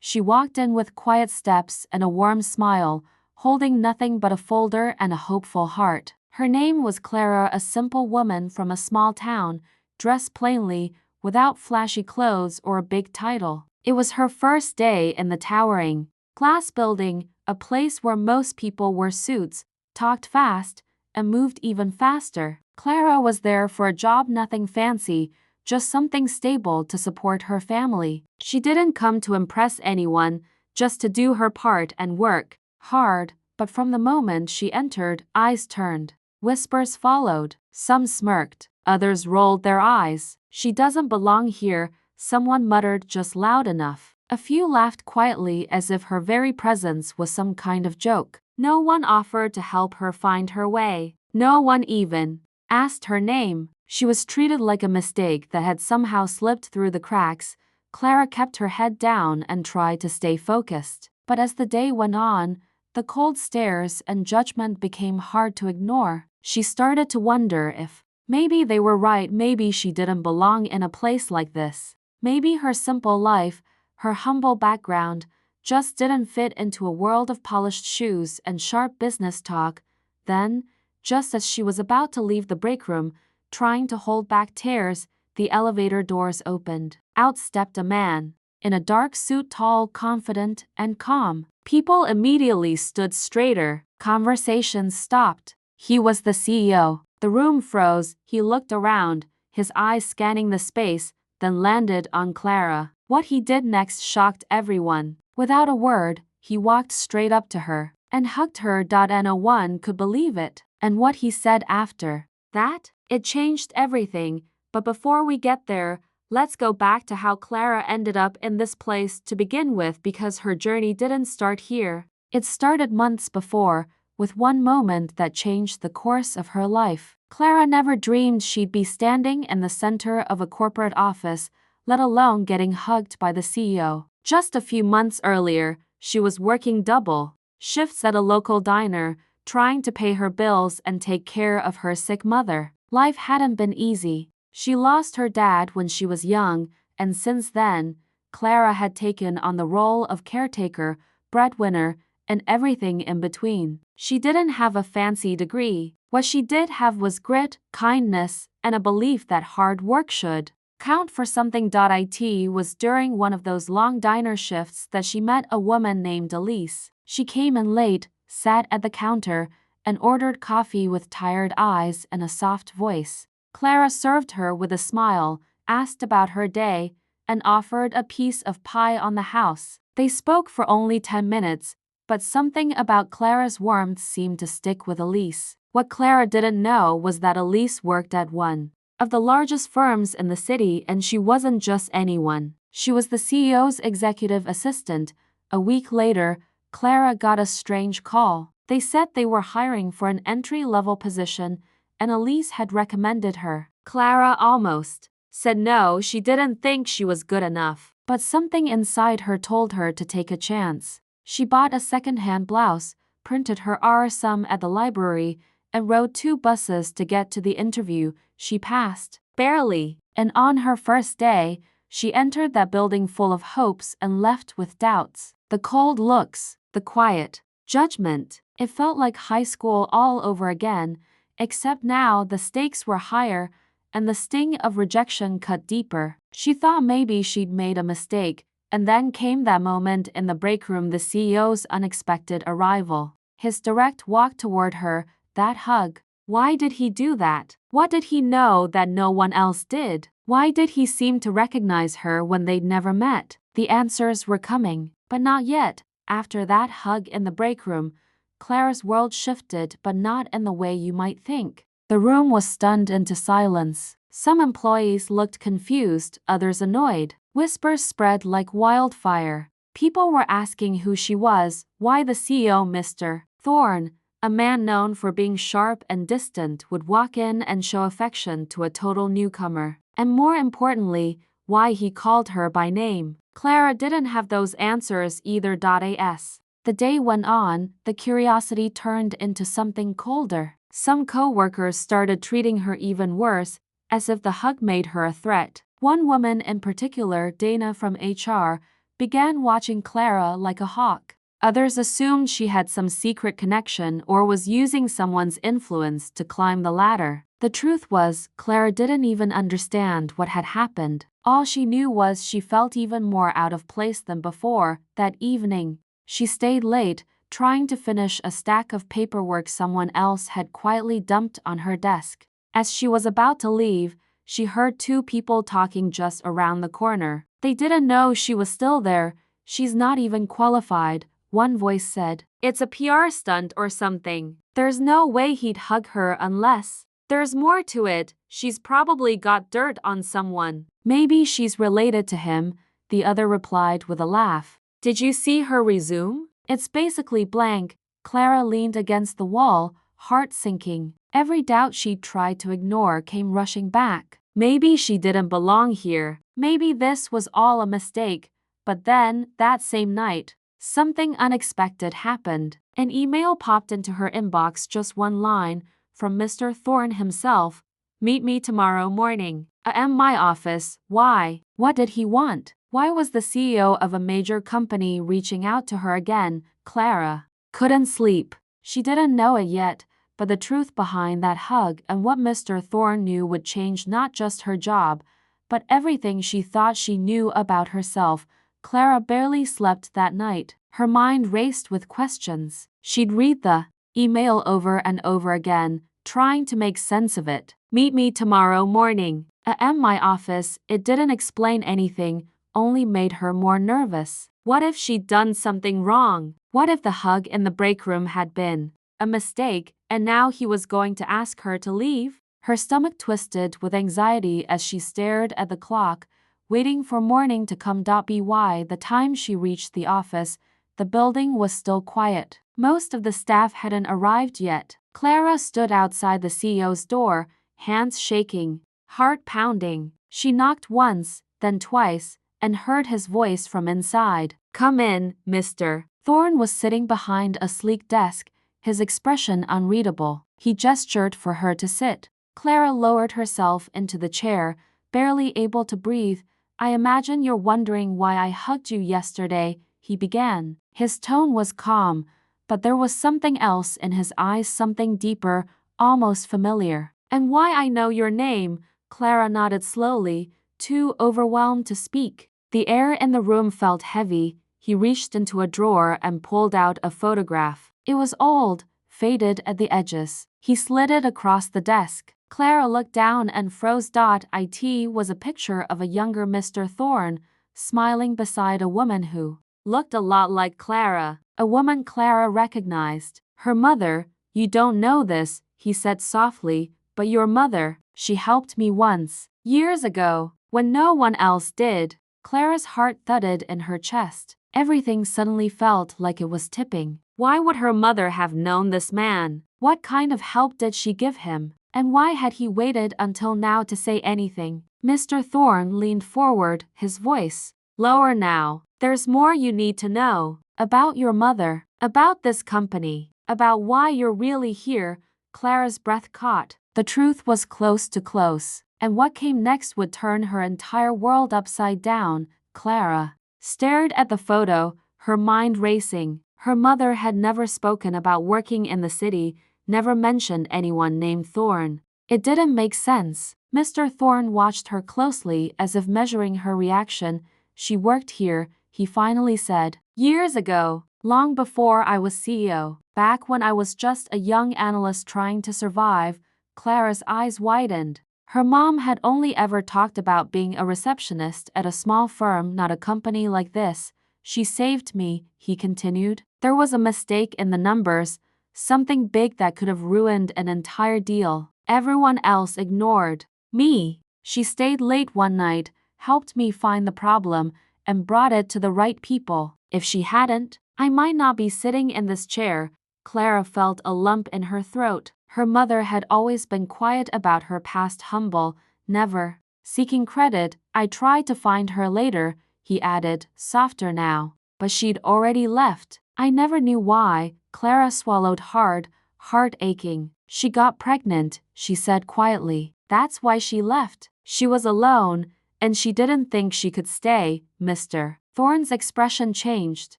She walked in with quiet steps and a warm smile, holding nothing but a folder and a hopeful heart. Her name was Clara, a simple woman from a small town, dressed plainly, without flashy clothes or a big title. It was her first day in the towering glass building, a place where most people wore suits, talked fast, and moved even faster. Clara was there for a job, nothing fancy, just something stable to support her family. She didn't come to impress anyone, just to do her part and work hard, but from the moment she entered, eyes turned. Whispers followed. Some smirked, others rolled their eyes. "She doesn't belong here," someone muttered just loud enough. A few laughed quietly as if her very presence was some kind of joke. No one offered to help her find her way. No one even asked her name. She was treated like a mistake that had somehow slipped through the cracks. Clara kept her head down and tried to stay focused. But as the day went on, the cold stares and judgment became hard to ignore. She started to wonder if maybe they were right, maybe she didn't belong in a place like this. Maybe her simple life, her humble background, just didn't fit into a world of polished shoes and sharp business talk. Then, just as she was about to leave the break room, trying to hold back tears, the elevator doors opened. Out stepped a man, in a dark suit, tall, confident, and calm. People immediately stood straighter. Conversations stopped. He was the CEO. The room froze. He looked around, his eyes scanning the space, then landed on Clara. What he did next shocked everyone. Without a word, he walked straight up to her and hugged her. No one could believe it. And what he said after that? It changed everything. But before we get there, let's go back to how Clara ended up in this place to begin with, because her journey didn't start here. It started months before, with one moment that changed the course of her life. Clara never dreamed she'd be standing in the center of a corporate office, let alone getting hugged by the CEO. Just a few months earlier, she was working double shifts at a local diner, trying to pay her bills and take care of her sick mother. Life hadn't been easy. She lost her dad when she was young, and since then, Clara had taken on the role of caretaker, breadwinner, and everything in between. She didn't have a fancy degree. What she did have was grit, kindness, and a belief that hard work should count for something. It was during one of those long diner shifts that she met a woman named Elise. She came in late, sat at the counter, and ordered coffee with tired eyes and a soft voice. Clara served her with a smile, asked about her day, and offered a piece of pie on the house. They spoke for only 10 minutes, but something about Clara's warmth seemed to stick with Elise. What Clara didn't know was that Elise worked at one of the largest firms in the city, and she wasn't just anyone. She was the CEO's executive assistant. A week later, Clara got a strange call. They said they were hiring for an entry-level position, and Elise had recommended her. Clara almost said no. She didn't think she was good enough, but something inside her told her to take a chance. She bought a second-hand blouse, printed her RSM at the library, and rode 2 buses to get to the interview. She passed, barely, and on her first day, she entered that building full of hopes and left with doubts. The cold looks, the quiet judgment. It felt like high school all over again, except now the stakes were higher and the sting of rejection cut deeper. She thought maybe she'd made a mistake, and then came that moment in the break room, the CEO's unexpected arrival. His direct walk toward her, that hug. Why did he do that? What did he know that no one else did? Why did he seem to recognize her when they'd never met? The answers were coming, but not yet. After that hug in the break room, Clara's world shifted, but not in the way you might think. The room was stunned into silence. Some employees looked confused, others annoyed. Whispers spread like wildfire. People were asking who she was, why the CEO, Mr. Thorne, a man known for being sharp and distant, would walk in and show affection to a total newcomer. And more importantly, why he called her by name. Clara didn't have those answers either. As the day went on, the curiosity turned into something colder. Some co-workers started treating her even worse, as if the hug made her a threat. One woman in particular, Dana from HR, began watching Clara like a hawk. Others assumed she had some secret connection or was using someone's influence to climb the ladder. The truth was, Clara didn't even understand what had happened. All she knew was she felt even more out of place than before. That evening, she stayed late, trying to finish a stack of paperwork someone else had quietly dumped on her desk. As she was about to leave, she heard two people talking just around the corner. They didn't know she was still there. "She's not even qualified," one voice said. "It's a PR stunt or something. There's no way he'd hug her unless there's more to it. She's probably got dirt on someone. Maybe she's related to him," the other replied with a laugh. "Did you see her resume? It's basically blank." Clara leaned against the wall, heart sinking. Every doubt she'd tried to ignore came rushing back. Maybe she didn't belong here. Maybe this was all a mistake. But then, that same night, something unexpected happened. An email popped into her inbox, just one line, from Mr. Thorne himself. "Meet me tomorrow morning. My office." Why? What did he want? Why was the CEO of a major company reaching out to her again? Clara couldn't sleep. She didn't know it yet, but the truth behind that hug and what Mr. Thorne knew would change not just her job, but everything she thought she knew about herself. Clara barely slept that night. Her mind raced with questions. She'd read the email over and over again, trying to make sense of it. "Meet me tomorrow morning. My office." It didn't explain anything, only made her more nervous. What if she'd done something wrong? What if the hug in the break room had been a mistake, and now he was going to ask her to leave? Her stomach twisted with anxiety as she stared at the clock, waiting for morning to come. By the time she reached the office, the building was still quiet. Most of the staff hadn't arrived yet. Clara stood outside the CEO's door, hands shaking, heart pounding. She knocked once, then twice, and heard his voice from inside. "Come in, Mr. Thorne was sitting behind a sleek desk, his expression unreadable. He gestured for her to sit. Clara lowered herself into the chair, barely able to breathe. "I imagine you're wondering why I hugged you yesterday," he began. His tone was calm, but there was something else in his eyes, something deeper, almost familiar. "And why I know your name." Clara nodded slowly, too overwhelmed to speak. The air in the room felt heavy. He reached into a drawer and pulled out a photograph. It was old, faded at the edges. He slid it across the desk. Clara looked down and froze. It was a picture of a younger Mr. Thorne, smiling beside a woman who looked a lot like Clara. A woman Clara recognized. Her mother. "You don't know this," he said softly, "but your mother, she helped me once, years ago, when no one else did." Clara's heart thudded in her chest. Everything suddenly felt like it was tipping. Why would her mother have known this man? What kind of help did she give him? And why had he waited until now to say anything? Mr. Thorne leaned forward, his voice lower now. "There's more you need to know. About your mother. About this company. About why you're really here." Clara's breath caught. The truth was close to close, and what came next would turn her entire world upside down. Clara stared at the photo, her mind racing. Her mother had never spoken about working in the city, never mentioned anyone named Thorne. It didn't make sense. Mr. Thorne watched her closely, as if measuring her reaction. "She worked here," he finally said. "Years ago, long before I was CEO. Back when I was just a young analyst trying to survive." Clara's eyes widened. Her mom had only ever talked about being a receptionist at a small firm, not a company like this. "She saved me," he continued. "There was a mistake in the numbers, something big that could have ruined an entire deal. Everyone else ignored me. She stayed late one night, helped me find the problem, and brought it to the right people. If she hadn't, I might not be sitting in this chair." Clara felt a lump in her throat. Her mother had always been quiet about her past, humble, never seeking credit. "I tried to find her later," he added, softer now, "but she'd already left. I never knew why." Clara swallowed hard, heart aching. "She got pregnant," she said quietly. "That's why she left. She was alone, and she didn't think she could stay." Mr. Thorne's expression changed,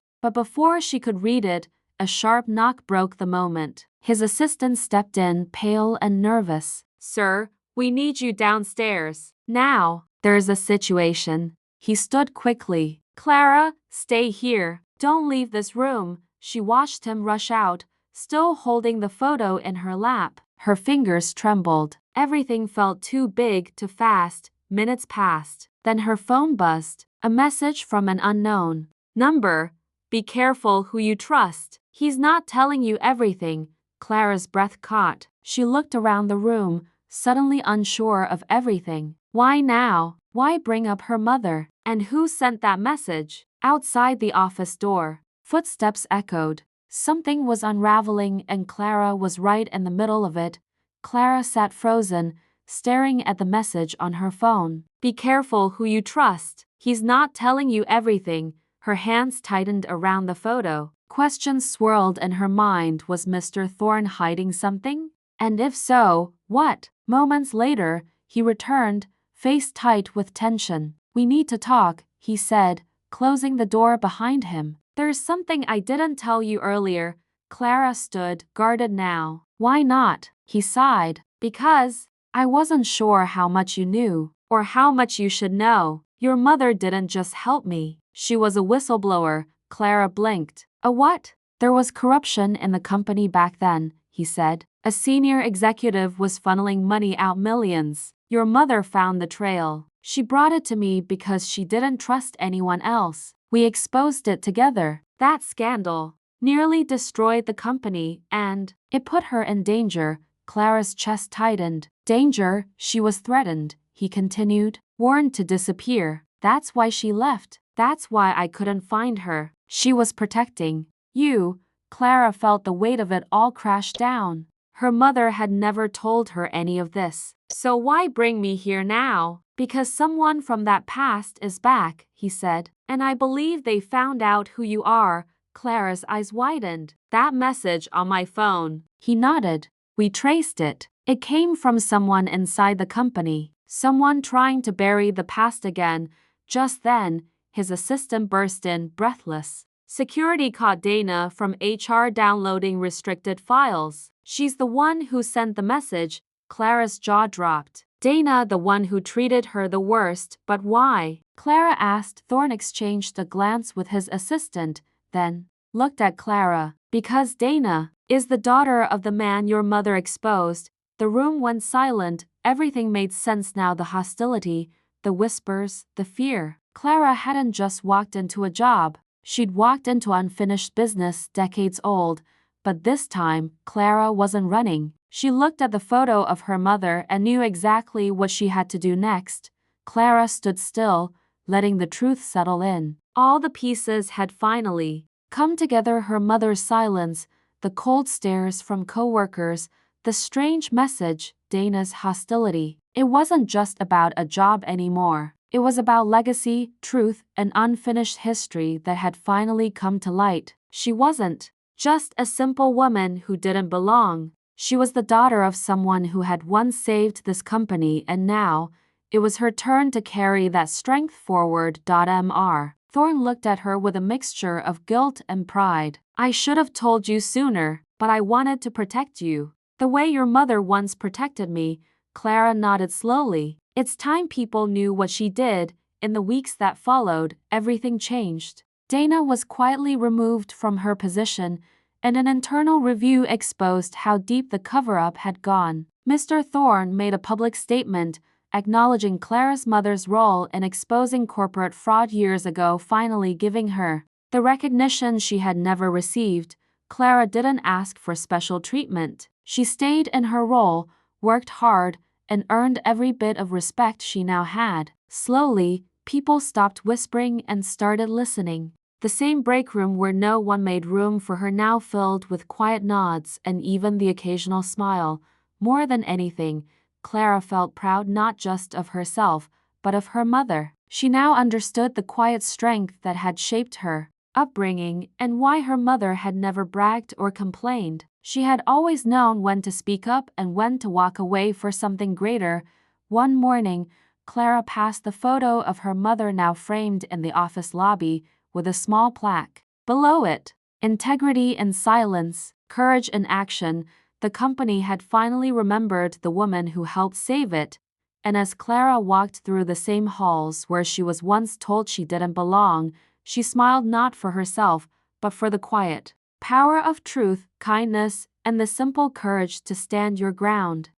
but before she could read it, a sharp knock broke the moment. His assistant stepped in, pale and nervous. "Sir, we need you downstairs. Now, there's a situation." He stood quickly. "Clara, stay here. Don't leave this room." She watched him rush out, still holding the photo in her lap. Her fingers trembled. Everything felt too big, too fast. Minutes passed. Then her phone buzzed. A message from an unknown number. "Be careful who you trust. He's not telling you everything." Clara's breath caught. She looked around the room, suddenly unsure of everything. Why now? Why bring up her mother? And who sent that message? Outside the office door, footsteps echoed. Something was unraveling and Clara was right in the middle of it. Clara sat frozen, staring at the message on her phone. "Be careful who you trust. He's not telling you everything." Her hands tightened around the photo. Questions swirled in her mind. Was Mr. Thorne hiding something? And if so, what? Moments later, he returned, face tight with tension. "We need to talk," he said, closing the door behind him. "There's something I didn't tell you earlier." Clara stood, guarded now. "Why not?" He sighed. "Because I wasn't sure how much you knew, or how much you should know. Your mother didn't just help me. She was a whistleblower." Clara blinked. "A what?" "There was corruption in the company back then," he said. "A senior executive was funneling money out, millions. Your mother found the trail. She brought it to me because she didn't trust anyone else. We exposed it together. That scandal nearly destroyed the company, and it put her in danger." Clara's chest tightened. "Danger?" She was threatened, he continued, warned to disappear. "That's why she left. That's why I couldn't find her. She was protecting you." Clara felt the weight of it all crash down. Her mother had never told her any of this. "So why bring me here now?" "Because someone from that past is back," he said. "And I believe they found out who you are." Clara's eyes widened. "That message on my phone." He nodded. "We traced it. It came from someone inside the company. Someone trying to bury the past again." Just then, his assistant burst in, breathless. "Security caught Dana from HR downloading restricted files. She's the one who sent the message." Clara's jaw dropped. "Dana, the one who treated her the worst, but why?" Clara asked. Thorne exchanged a glance with his assistant, then looked at Clara. "Because Dana is the daughter of the man your mother exposed." The room went silent. Everything made sense now. The hostility, the whispers, the fear. Clara hadn't just walked into a job. She'd walked into unfinished business, decades old. But this time, Clara wasn't running. She looked at the photo of her mother and knew exactly what she had to do next. Clara stood still, letting the truth settle in. All the pieces had finally come together. Her mother's silence, the cold stares from coworkers, the strange message, Dana's hostility. It wasn't just about a job anymore. It was about legacy, truth, and unfinished history that had finally come to light. She wasn't just a simple woman who didn't belong. She was the daughter of someone who had once saved this company, and now it was her turn to carry that strength forward. Mr. Thorne looked at her with a mixture of guilt and pride. "I should have told you sooner, but I wanted to protect you. The way your mother once protected me." Clara nodded slowly. "It's time people knew what she did." In the weeks that followed, everything changed. Dana was quietly removed from her position, and an internal review exposed how deep the cover-up had gone. Mr. Thorne made a public statement, acknowledging Clara's mother's role in exposing corporate fraud years ago, finally giving her the recognition she had never received. Clara didn't ask for special treatment. She stayed in her role, worked hard, and earned every bit of respect she now had. Slowly, people stopped whispering and started listening. The same break room where no one made room for her now filled with quiet nods and even the occasional smile. More than anything, Clara felt proud not just of herself, but of her mother. She now understood the quiet strength that had shaped her upbringing and why her mother had never bragged or complained. She had always known when to speak up and when to walk away for something greater. One morning, Clara passed the photo of her mother now framed in the office lobby with a small plaque. Below it, integrity in silence, courage in action. The company had finally remembered the woman who helped save it, and as Clara walked through the same halls where she was once told she didn't belong, she smiled not for herself, but for the quiet power of truth, kindness, and the simple courage to stand your ground.